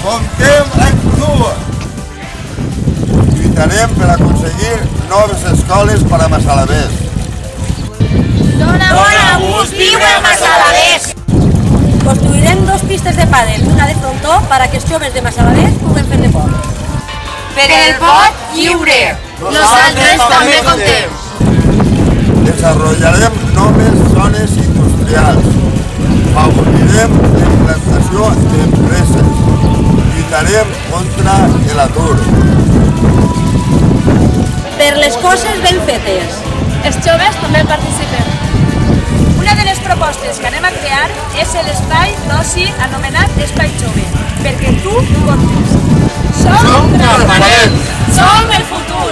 Comptem amb tu! Lluitarem per aconseguir noves escoles per a Massalavés. Dona gust viure a Massalavés! Construirem 2 pistes de pàdel i una de frontó per a que els joves de Massalavés puguen fer deport. Per el vot lliure! Nosaltres també contem! Desenvoluparem noves zones industrials. Favorirem la implantació d'empreses. Lluitarem contra l'atur. Per les coses ben fetes. Els joves també participen. Una de les propostes que anem a crear és l'espai d'oci anomenat Espai Jove, perquè tu comptes. Som transparents! Som el futur!